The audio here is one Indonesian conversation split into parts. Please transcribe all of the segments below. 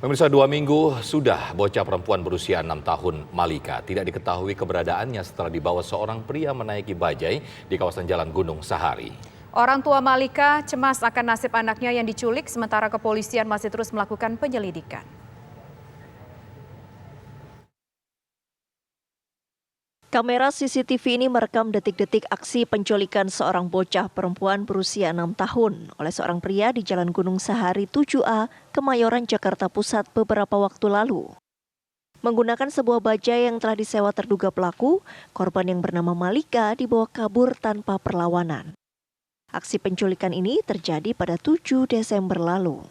Pemirsa, 2 minggu sudah bocah perempuan berusia 6 tahun Malika tidak diketahui keberadaannya setelah dibawa seorang pria menaiki bajai di kawasan Jalan Gunung Sahari. Orang tua Malika cemas akan nasib anaknya yang diculik, sementara kepolisian masih terus melakukan penyelidikan. Kamera CCTV ini merekam detik-detik aksi penculikan seorang bocah perempuan berusia 6 tahun oleh seorang pria di Jalan Gunung Sahari 7A, Kemayoran, Jakarta Pusat beberapa waktu lalu. Menggunakan sebuah bajai yang telah disewa terduga pelaku, korban yang bernama Malika dibawa kabur tanpa perlawanan. Aksi penculikan ini terjadi pada 7 Desember lalu.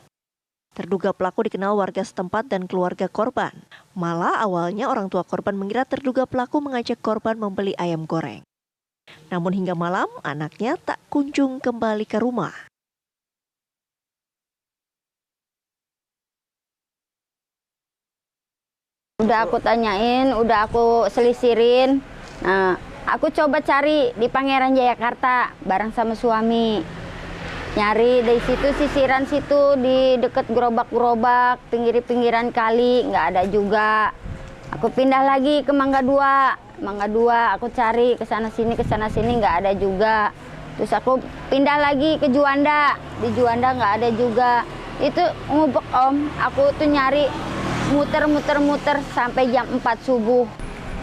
Terduga pelaku dikenal warga setempat dan keluarga korban. Malah awalnya orang tua korban mengira terduga pelaku mengajak korban membeli ayam goreng. Namun hingga malam anaknya tak kunjung kembali ke rumah. Udah aku tanyain, udah aku selisirin. Nah, aku coba cari di Pangeran Jayakarta bareng sama suami. Nyari dari situ, sisiran situ di deket gerobak-gerobak, pinggiran kali, nggak ada juga. Aku pindah lagi ke Mangga 2, aku cari ke sana sini nggak ada juga. Terus aku pindah lagi ke Juanda, di Juanda nggak ada juga. Itu ngubek om, aku tuh nyari muter sampai jam 4 subuh.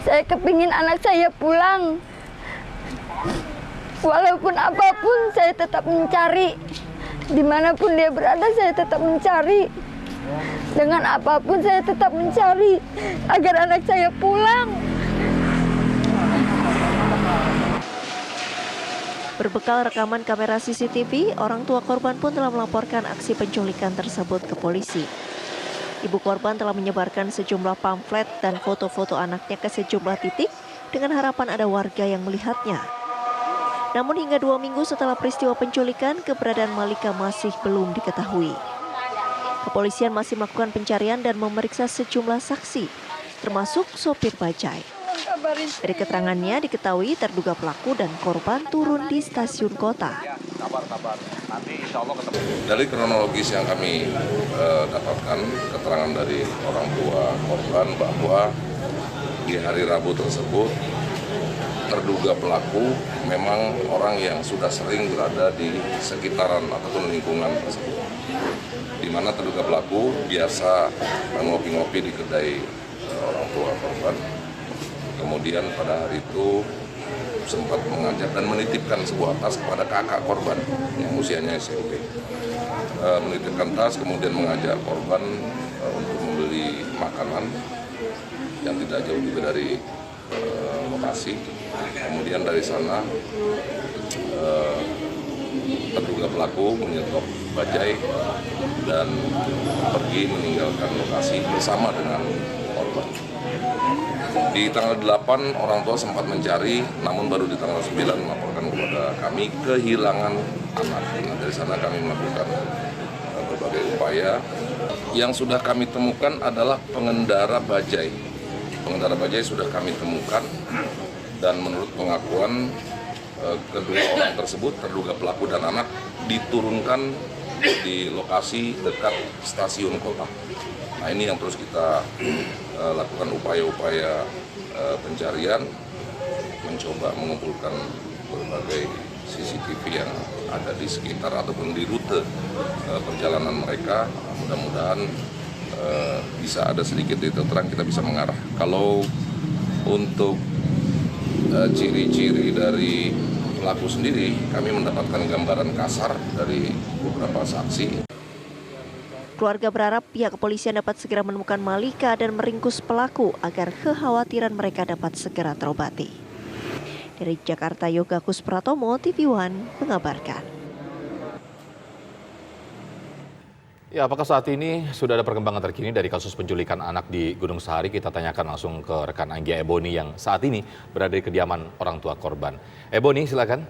Saya kepingin anak saya pulang. Walaupun apapun saya tetap mencari, dimanapun dia berada saya tetap mencari. Dengan apapun saya tetap mencari agar anak saya pulang. Berbekal rekaman kamera CCTV, orang tua korban pun telah melaporkan aksi penculikan tersebut ke polisi. Ibu korban telah menyebarkan sejumlah pamflet dan foto-foto anaknya ke sejumlah titik dengan harapan ada warga yang melihatnya. Namun hingga 2 minggu setelah peristiwa penculikan, keberadaan Malika masih belum diketahui. Kepolisian masih melakukan pencarian dan memeriksa sejumlah saksi, termasuk sopir bajai. Dari keterangannya diketahui terduga pelaku dan korban turun di stasiun kota. Dari kronologis yang kami dapatkan, keterangan dari orang tua korban bahwa di hari Rabu tersebut terduga pelaku memang orang yang sudah sering berada di sekitaran ataupun lingkungan tersebut, di mana terduga pelaku biasa ngopi-ngopi di kedai orang tua korban. Kemudian pada hari itu sempat mengajak dan menitipkan sebuah tas kepada kakak korban yang usianya SMP. Menitipkan tas, kemudian mengajak korban untuk membeli makanan yang tidak jauh juga dari lokasi. Kemudian dari sana terduga pelaku menyetop bajai dan pergi meninggalkan lokasi bersama dengan korban. Di tanggal 8 orang tua sempat mencari, namun baru di tanggal 9 melaporkan kepada kami kehilangan anak. Nah, dari sana kami melakukan berbagai upaya. Yang sudah kami temukan adalah pengendara bajai. Pengendara bajai sudah kami temukan dan menurut pengakuan kedua orang tersebut, terduga pelaku dan anak, diturunkan di lokasi dekat stasiun kota. Nah, ini yang terus kita lakukan upaya-upaya pencarian, mencoba mengumpulkan berbagai CCTV yang ada di sekitar ataupun di rute perjalanan mereka. Mudah-mudahan bisa ada sedikit titik terang, kita bisa mengarah. Kalau untuk ciri-ciri dari pelaku sendiri, kami mendapatkan gambaran kasar dari beberapa saksi. Keluarga berharap pihak kepolisian dapat segera menemukan Malika dan meringkus pelaku agar kekhawatiran mereka dapat segera terobati. Dari Jakarta, Yoga Kuspratomo, TV One mengabarkan. Ya, apakah saat ini sudah ada perkembangan terkini dari kasus penculikan anak di Gunung Sahari? Kita tanyakan langsung ke rekan Anggia Ebony yang saat ini berada di kediaman orang tua korban. Ebony, silakan.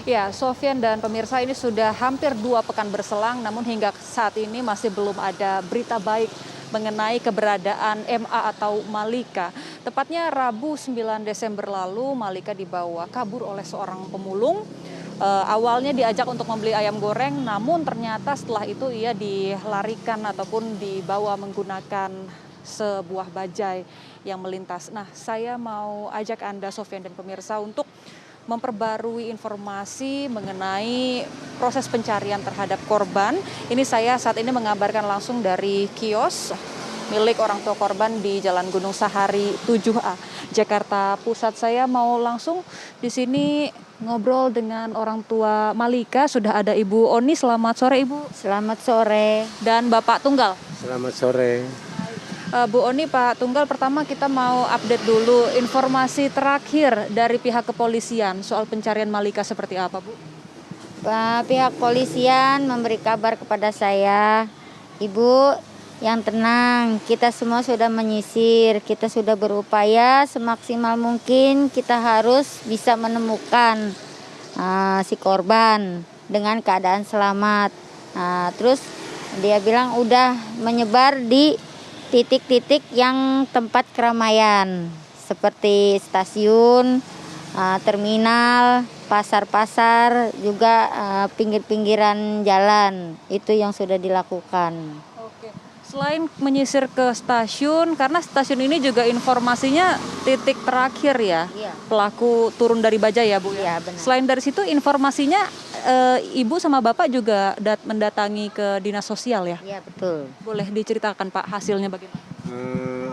Ya, Sofian dan pemirsa, ini sudah hampir 2 pekan berselang, namun hingga saat ini masih belum ada berita baik mengenai keberadaan MA atau Malika. Tepatnya Rabu 9 Desember lalu, Malika dibawa kabur oleh seorang pemulung Awalnya diajak untuk membeli ayam goreng, namun ternyata setelah itu ia dilarikan ataupun dibawa menggunakan sebuah bajai yang melintas. Nah, saya mau ajak Anda, Sofian dan pemirsa, untuk memperbarui informasi mengenai proses pencarian terhadap korban. Ini saya saat ini mengabarkan langsung dari kios milik orang tua korban di Jalan Gunung Sahari 7A, Jakarta Pusat. Saya mau langsung di sini ngobrol dengan orang tua Malika. Sudah ada Ibu Oni. Selamat sore, Ibu. Selamat sore. Dan Bapak Tunggal. Selamat sore. Bu Oni, Pak Tunggal, pertama kita mau update dulu informasi terakhir dari pihak kepolisian soal pencarian Malika seperti apa, Bu? Pihak polisian memberi kabar kepada saya, Ibu, yang tenang, kita semua sudah menyisir, kita sudah berupaya semaksimal mungkin, kita harus bisa menemukan si korban dengan keadaan selamat. Terus dia bilang udah menyebar di titik-titik yang tempat keramaian seperti stasiun, terminal, pasar-pasar, juga pinggir-pinggiran jalan. Itu yang sudah dilakukan. Oke. Selain menyisir ke stasiun, karena stasiun ini juga informasinya titik terakhir ya, Iya. pelaku turun dari bajai ya, Bu? Iya, benar. Selain dari situ informasinya Ibu sama Bapak juga mendatangi ke dinas sosial ya? Iya, betul. Boleh diceritakan Pak hasilnya bagaimana?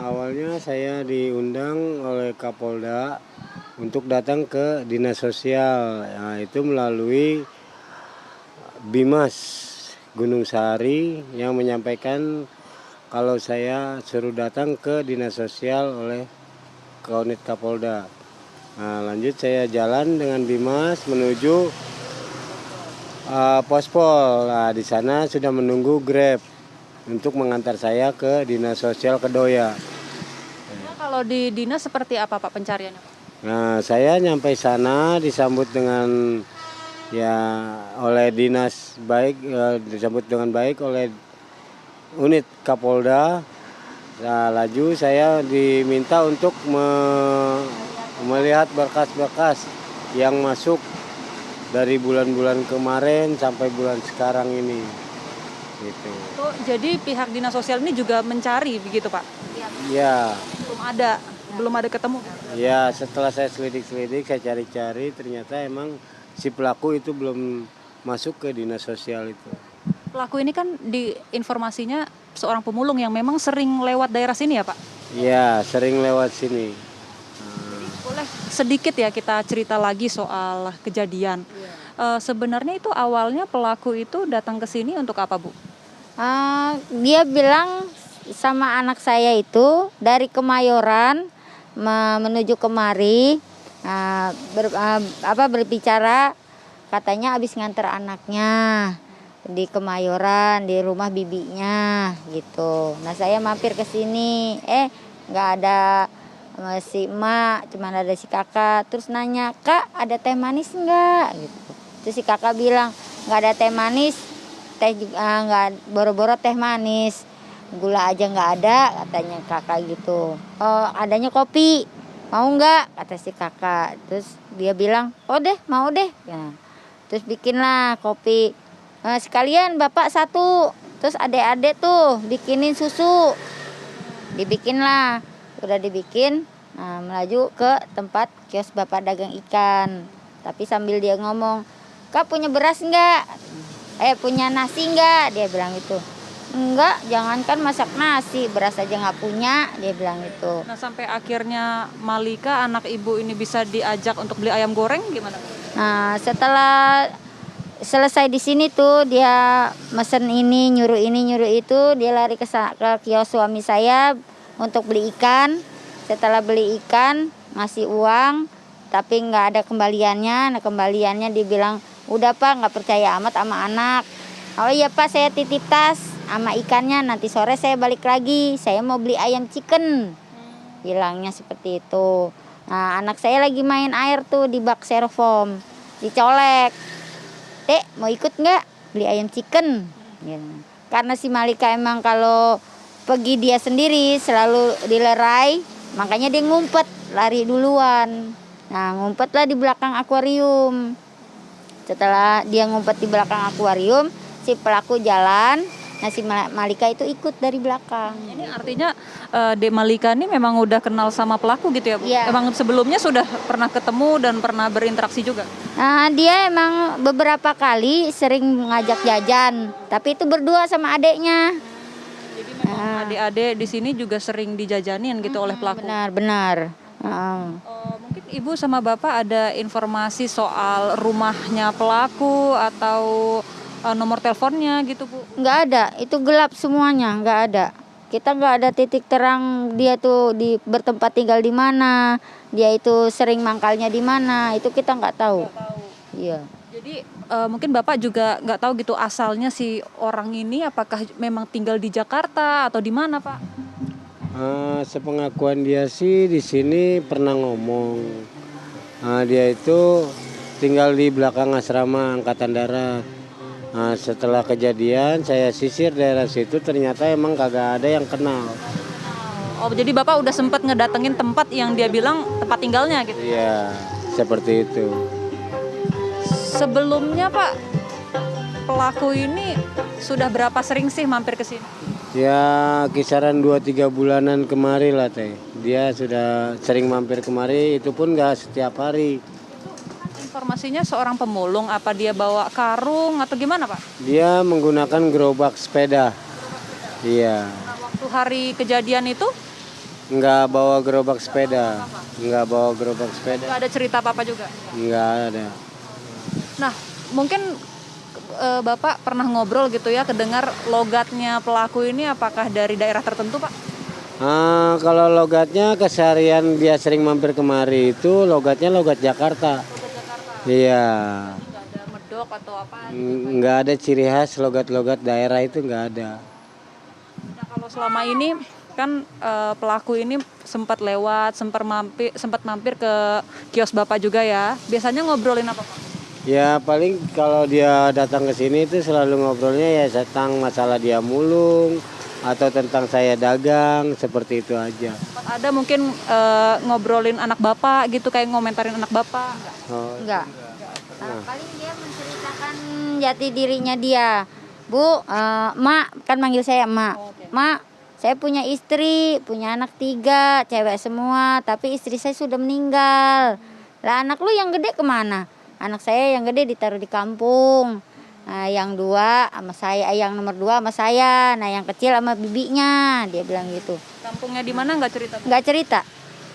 Awalnya saya diundang oleh Kapolda untuk datang ke dinas sosial. Nah, itu melalui Bimas Gunung Sahari yang menyampaikan kalau saya suruh datang ke dinas sosial oleh Kaunit Kapolda. Nah, lanjut saya jalan dengan Bimas menuju Pospol. Nah, di sana sudah menunggu Grab untuk mengantar saya ke dinas sosial Kedoya. Nah, kalau di dinas seperti apa Pak pencariannya? Nah, saya nyampe sana disambut dengan oleh dinas baik, disambut dengan baik oleh unit Kapolda. Nah, laju saya diminta untuk melihat berkas-berkas yang masuk dari bulan-bulan kemarin sampai bulan sekarang ini. Gitu. Oh, jadi pihak dinas sosial ini juga mencari begitu Pak? Ya. Belum ada ketemu? Ya, setelah saya selidik-selidik, saya cari-cari, ternyata emang si pelaku itu belum masuk ke dinas sosial itu. Pelaku ini kan di informasinya seorang pemulung yang memang sering lewat daerah sini ya Pak? Ya, sering lewat sini. Boleh sedikit ya kita cerita lagi soal kejadian. Sebenarnya itu awalnya pelaku itu datang ke sini untuk apa Bu? Dia bilang sama anak saya itu dari Kemayoran menuju kemari, berbicara, katanya habis nganter anaknya di Kemayoran, di rumah bibinya gitu. Nah, saya mampir ke sini, nggak ada si emak, cuma ada si kakak. Terus nanya, "Kak, ada teh manis nggak?" gitu. Terus si kakak bilang, "Nggak ada teh manis, teh juga nggak, boro-boro teh manis, gula aja nggak ada," katanya kakak gitu. "Oh, adanya kopi, mau nggak?" kata si kakak. Terus dia bilang, "Oh deh, mau deh." Ya. Terus bikinlah kopi. Sekalian bapak satu, terus adek-adek tuh bikinin susu. Dibikinlah, udah dibikin, melaju ke tempat kios bapak dagang ikan. Tapi sambil dia ngomong, "Kak, punya beras nggak? Punya nasi nggak?" Dia bilang itu. "Enggak, jangankan masak nasi, beras aja nggak punya," dia bilang itu. Nah, sampai akhirnya Malika, anak ibu ini bisa diajak untuk beli ayam goreng gimana? Nah, setelah selesai di sini tuh dia mesen ini, nyuruh itu, dia lari ke kios suami saya untuk beli ikan. Setelah beli ikan, ngasih uang, tapi nggak ada kembaliannya. Nah, kembaliannya dibilang, "Udah Pak, nggak percaya amat sama anak." "Oh iya Pak, saya titip tas sama ikannya, nanti sore saya balik lagi, saya mau beli ayam chicken," bilangnya seperti itu. Nah, anak saya lagi main air tuh di bak styrofoam, dicolek. "Dek, mau ikut nggak beli ayam chicken?" gitu. Karena si Malika emang kalau pergi dia sendiri selalu dilerai, makanya dia ngumpet, lari duluan. Nah, ngumpetlah di belakang akuarium. Setelah dia ngumpet di belakang akuarium, si pelaku jalan, nah si Malika itu ikut dari belakang. Ini artinya Dek Malika ini memang udah kenal sama pelaku gitu ya Bu? Iya. Emang sebelumnya sudah pernah ketemu dan pernah berinteraksi juga? Nah, dia emang beberapa kali sering ngajak jajan, tapi itu berdua sama adeknya. Jadi memang adik-adik di sini juga sering dijajanin gitu oleh pelaku? Benar. Mungkin Ibu sama Bapak ada informasi soal rumahnya pelaku atau nomor teleponnya gitu Bu? Nggak ada, itu gelap semuanya, nggak ada. Kita nggak ada titik terang dia tuh bertempat tinggal di mana, dia itu sering mangkalnya di mana, itu kita nggak tahu. Iya. Jadi mungkin Bapak juga nggak tahu gitu asalnya si orang ini apakah memang tinggal di Jakarta atau di mana Pak? Sepengakuan dia sih di sini pernah ngomong. Dia itu tinggal di belakang asrama Angkatan Darat. Setelah kejadian saya sisir daerah situ, ternyata emang kagak ada yang kenal. Oh, jadi Bapak udah sempat ngedatengin tempat yang dia bilang tempat tinggalnya gitu? Iya, seperti itu. Sebelumnya Pak, pelaku ini sudah berapa sering sih mampir ke sini? Ya kisaran 2-3 bulanan kemari lah teh. Dia sudah sering mampir kemari, itu pun nggak setiap hari. Informasinya seorang pemulung, apa dia bawa karung atau gimana Pak? Dia menggunakan gerobak sepeda. Iya. Nah, waktu hari kejadian itu Nggak bawa gerobak sepeda. Nggak bawa gerobak sepeda. nggak ada cerita apa-apa juga? Nggak ada. Nah, mungkin Bapak pernah ngobrol gitu ya, kedengar logatnya pelaku ini apakah dari daerah tertentu Pak? Kalau logatnya keseharian dia sering mampir kemari itu logatnya logat Jakarta. Iya. Nggak ada medok atau apa? Nggak ada ciri khas logat-logat daerah itu nggak ada. Nah, kalau selama ini kan pelaku ini sempat lewat, sempat mampir ke kios Bapak juga ya. Biasanya ngobrolin apa Pak? Ya paling kalau dia datang ke sini itu selalu ngobrolnya ya tentang masalah dia mulung atau tentang saya dagang, seperti itu aja. Ada mungkin ngobrolin anak Bapak gitu, kayak ngomentarin anak Bapak? Enggak. Paling dia menceritakan jati dirinya dia. Bu, Mak, kan manggil saya Mak. Mak, saya punya istri, punya anak 3, cewek semua, tapi istri saya sudah meninggal. Lah anak lu yang gede kemana? Anak saya yang gede ditaruh di kampung. Nah, yang 2 sama saya, yang nomor 2 sama saya. Nah, yang kecil sama bibinya, dia bilang gitu. Kampungnya di mana nggak cerita? Nggak cerita,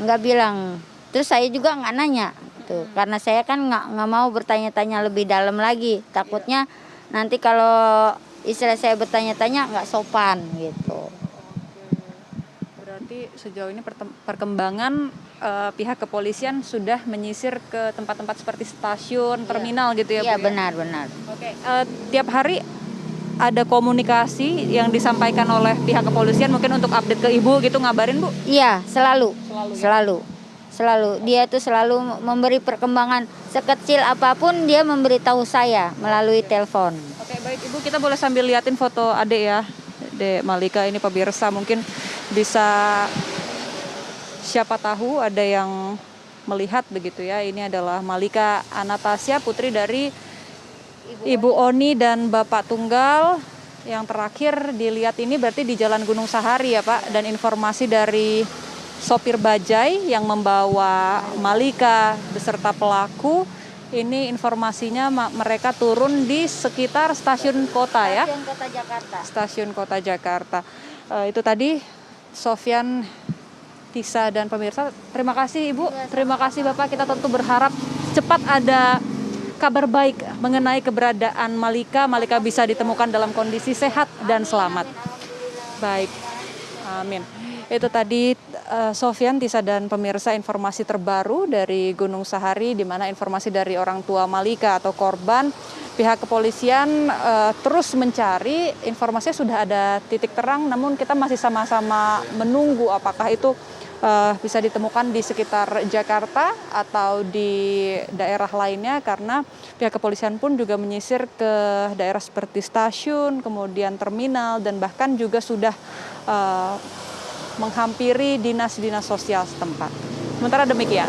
nggak bilang. Terus saya juga nggak nanya, tuh, karena saya kan nggak mau bertanya-tanya lebih dalam lagi. Takutnya nanti kalau istilah saya bertanya-tanya nggak sopan gitu. Berarti sejauh ini perkembangan pihak kepolisian sudah menyisir ke tempat-tempat seperti stasiun, terminal gitu ya Bu? Iya benar. Oke, tiap hari ada komunikasi yang disampaikan oleh pihak kepolisian mungkin untuk update ke Ibu gitu, ngabarin Bu? Iya selalu. Dia itu selalu memberi perkembangan sekecil apapun, dia memberitahu saya melalui telepon. Oke, baik Ibu, kita boleh sambil liatin foto adik ya, Dek Malika ini pemirsa, mungkin bisa siapa tahu ada yang melihat begitu ya. Ini adalah Malika Anastasia, putri dari Ibu Oni dan Bapak Tunggal. Yang terakhir dilihat ini berarti di Jalan Gunung Sahari ya Pak. Dan informasi dari sopir bajai yang membawa Malika beserta pelaku, ini informasinya mereka turun di sekitar stasiun kota ya. Stasiun Kota Jakarta. Stasiun Kota Jakarta. Itu tadi Sofyan, Tisa dan pemirsa. Terima kasih Ibu, terima kasih Bapak. Kita tentu berharap cepat ada kabar baik mengenai keberadaan Malika. Malika bisa ditemukan dalam kondisi sehat dan selamat. Baik, amin. Itu tadi Sofyan, Tisa dan pemirsa, informasi terbaru dari Gunung Sahari, di mana informasi dari orang tua Malika atau korban. Pihak kepolisian terus mencari, informasinya sudah ada titik terang, namun kita masih sama-sama menunggu apakah itu bisa ditemukan di sekitar Jakarta atau di daerah lainnya, karena pihak kepolisian pun juga menyisir ke daerah seperti stasiun, kemudian terminal, dan bahkan juga sudah menghampiri dinas-dinas sosial setempat. Sementara demikian.